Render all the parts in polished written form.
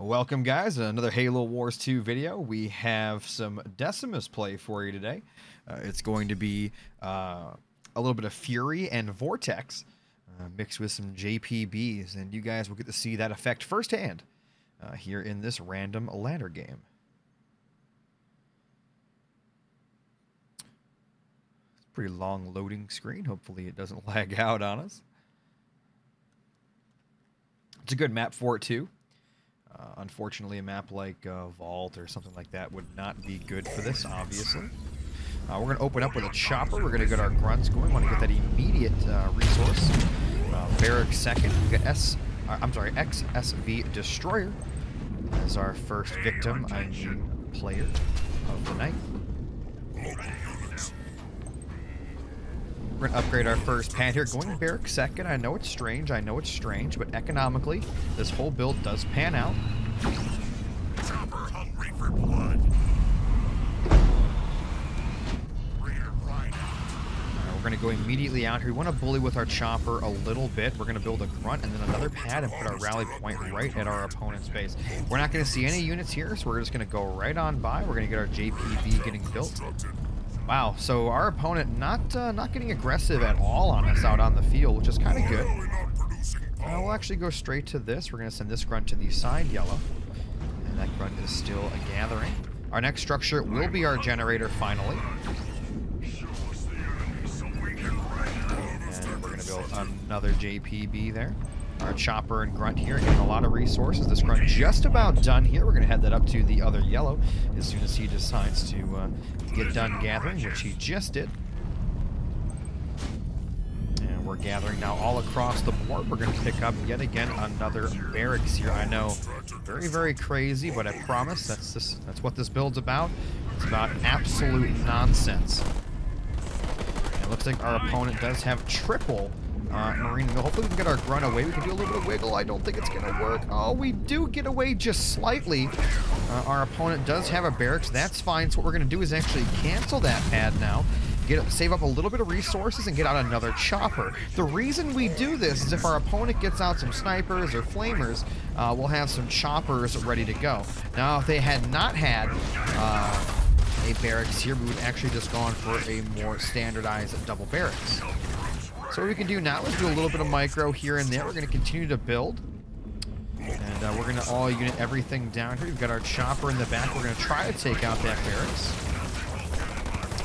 Welcome, guys, to another Halo Wars 2 video. We have some Decimus play for you today. It's going to be a little bit of Fury and Vortex mixed with some JPBs, and you guys will get to see that effect firsthand here in this random ladder game. It's a pretty long loading screen. Hopefully it doesn't lag out on us. It's a good map for it, too. Unfortunately, a map like Vault or something like that would not be good for this, obviously. We're going to open up with a chopper. We're going to get our grunts going. We want to get that immediate resource. Barrack second. We got XSV Destroyer as our first victim, I mean player of the night. We're going to upgrade our first pad here. Going Barrack second. I know it's strange, but economically, this whole build does pan out. Chopper hungry for blood. We're going to go immediately out here. We want to bully with our chopper a little bit. We're going to build a grunt and then another pad and put our rally point right at our opponent's base. We're not going to see any units here, so we're just going to go right on by. We're going to get our JPB getting built. Wow, so our opponent not getting aggressive at all on us out on the field, which is kind of good. We'll actually go straight to this. We're going to send this grunt to the side yellow. And that grunt is still a gathering. Our next structure will be our generator finally. And we're going to build another JPB there. Our chopper and grunt here getting a lot of resources. This grunt just about done here. We're going to head that up to the other yellow as soon as he decides to get done gathering, which he just did. And we're gathering now all across the board. We're going to pick up yet again another barracks here. I know, very, very crazy, but I promise that's what this build's about. It's about absolute nonsense. And it looks like our opponent does have triple Marine. Hopefully we can get our grunt away. We can do a little bit of wiggle. I don't think it's going to work. Oh, we do get away just slightly. Our opponent does have a barracks. That's fine. So what we're going to do is actually cancel that pad now. Save up a little bit of resources and get out another chopper. The reason we do this is if our opponent gets out some snipers or flamers, we'll have some choppers ready to go. Now, if they had not had a barracks here, we would actually just gone for a more standardized double barracks. So what we can do now is do a little bit of micro here and there. We're going to continue to build. And we're going to all unit everything down here. We've got our chopper in the back. We're going to try to take out that barracks.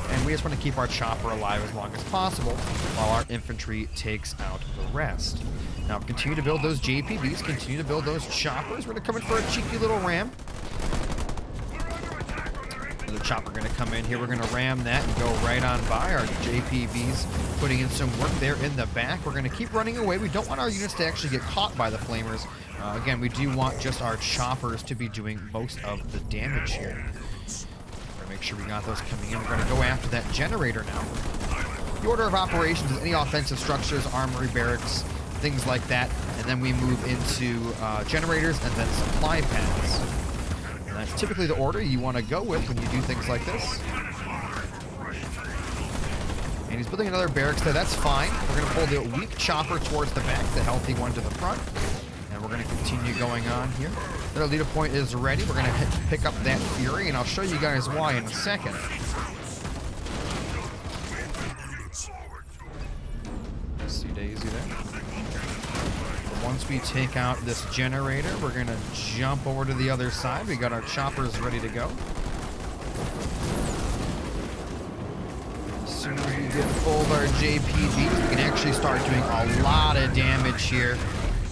And we just want to keep our chopper alive as long as possible while our infantry takes out the rest. Now continue to build those JPBs. Continue to build those choppers. We're going to come in for a cheeky little ram. The chopper going to come in here. We're going to ram that and go right on by. Our JPBs putting in some work there in the back. We're going to keep running away. We don't want our units to actually get caught by the flamers. Again, we do want just our choppers to be doing most of the damage here. We're going to make sure we got those coming in. We're going to go after that generator now. The order of operations is any offensive structures, armory, barracks, things like that. And then we move into generators and then supply pads. That's typically the order you want to go with when you do things like this. And he's building another barracks there. That's fine. We're going to pull the weak chopper towards the back, the healthy one to the front. And we're going to continue going on here. Their leader point is ready. We're going to pick up that Fury, and I'll show you guys why in a second. See Daisy there. Once we take out this generator, we're going to jump over to the other side. We got our choppers ready to go. As soon as we get full of our JPBs, we can actually start doing a lot of damage here.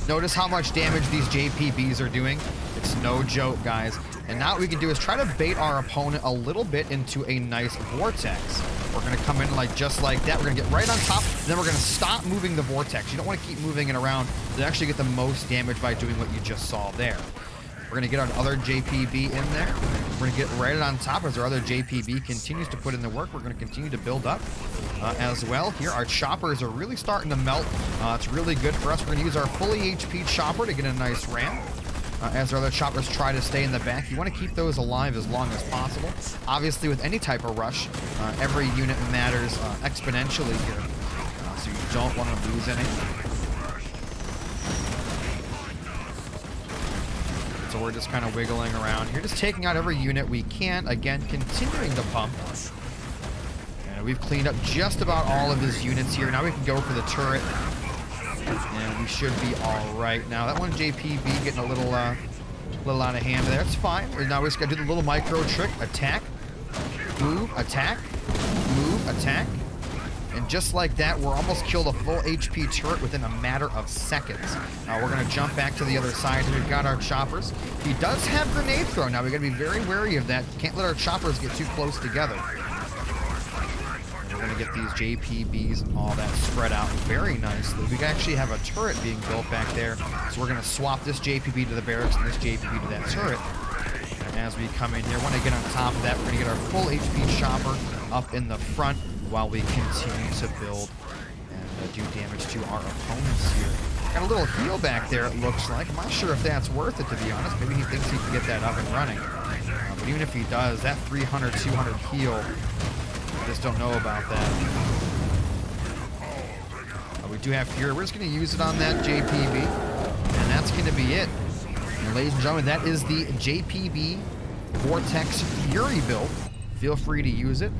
Notice how much damage these JPBs are doing. It's no joke, guys. And now what we can do is try to bait our opponent a little bit into a nice vortex. We're going to come in just like that. We're going to get right on top, and then we're going to stop moving the vortex. You don't want to keep moving it around to actually get the most damage by doing what you just saw there. We're going to get our other JPB in there. We're going to get right on top as our other JPB continues to put in the work. We're going to continue to build up as well. Here, our choppers are really starting to melt. It's really good for us. We're going to use our fully HP chopper to get a nice ramp. As our other choppers try to stay in the back. You want to keep those alive as long as possible. Obviously, with any type of rush, every unit matters exponentially here. So you don't want to lose any. So we're just kind of wiggling around here, just taking out every unit we can. Again, continuing the pump. And we've cleaned up just about all of his units here. Now we can go for the turret. And we should be all right. Now that one JPB getting a little out of hand there. That's fine. Now we just got to do the little micro trick. Attack, move, attack, move, attack. And just like that, we're almost killed a full HP turret within a matter of seconds. Now we're going to jump back to the other side. We've got our choppers. He does have grenade throw. Now we got to be very wary of that. Can't let our choppers get too close together. We're going to get these JPBs and all that spread out very nicely. We actually have a turret being built back there. So we're going to swap this JPB to the barracks and this JPB to that turret. And as we come in here, want to get on top of that, we're going to get our full HP chopper up in the front while we continue to build and do damage to our opponents here. Got a little heal back there, it looks like. I'm not sure if that's worth it, to be honest. Maybe he thinks he can get that up and running. But even if he does, that 300, 200 heal, I just don't know about that. We do have Fury. We're just going to use it on that JPB, and that's going to be it. And ladies and gentlemen, that is the JPB Vortex Fury build. Feel free to use it.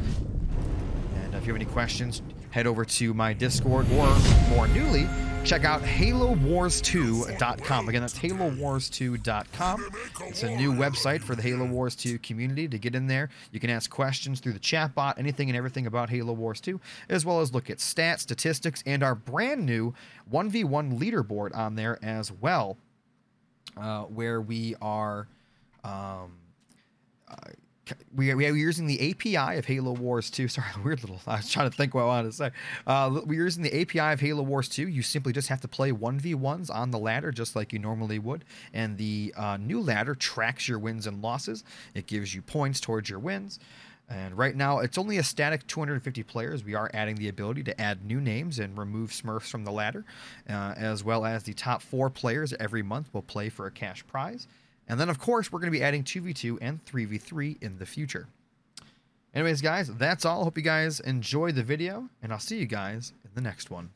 If you have any questions, head over to my Discord, or more newly, check out HaloWars2.com. Again, that's HaloWars2.com. It's a new website for the Halo Wars 2 community. To get in there, you can ask questions through the chat bot, anything and everything about Halo Wars 2, as well as look at stats, statistics, and our brand new 1v1 leaderboard on there as well, where we are... we are using the API of Halo Wars 2. Sorry, weird little... I was trying to think what I wanted to say. We're using the API of Halo Wars 2. You simply just have to play 1v1s on the ladder just like you normally would. And the new ladder tracks your wins and losses. It gives you points towards your wins. And right now, it's only a static 250 players. We are adding the ability to add new names and remove Smurfs from the ladder, as well as the top 4 players every month will play for a cash prize. And then, of course, we're going to be adding 2v2 and 3v3 in the future. Anyways, guys, that's all. Hope you guys enjoyed the video, and I'll see you guys in the next one.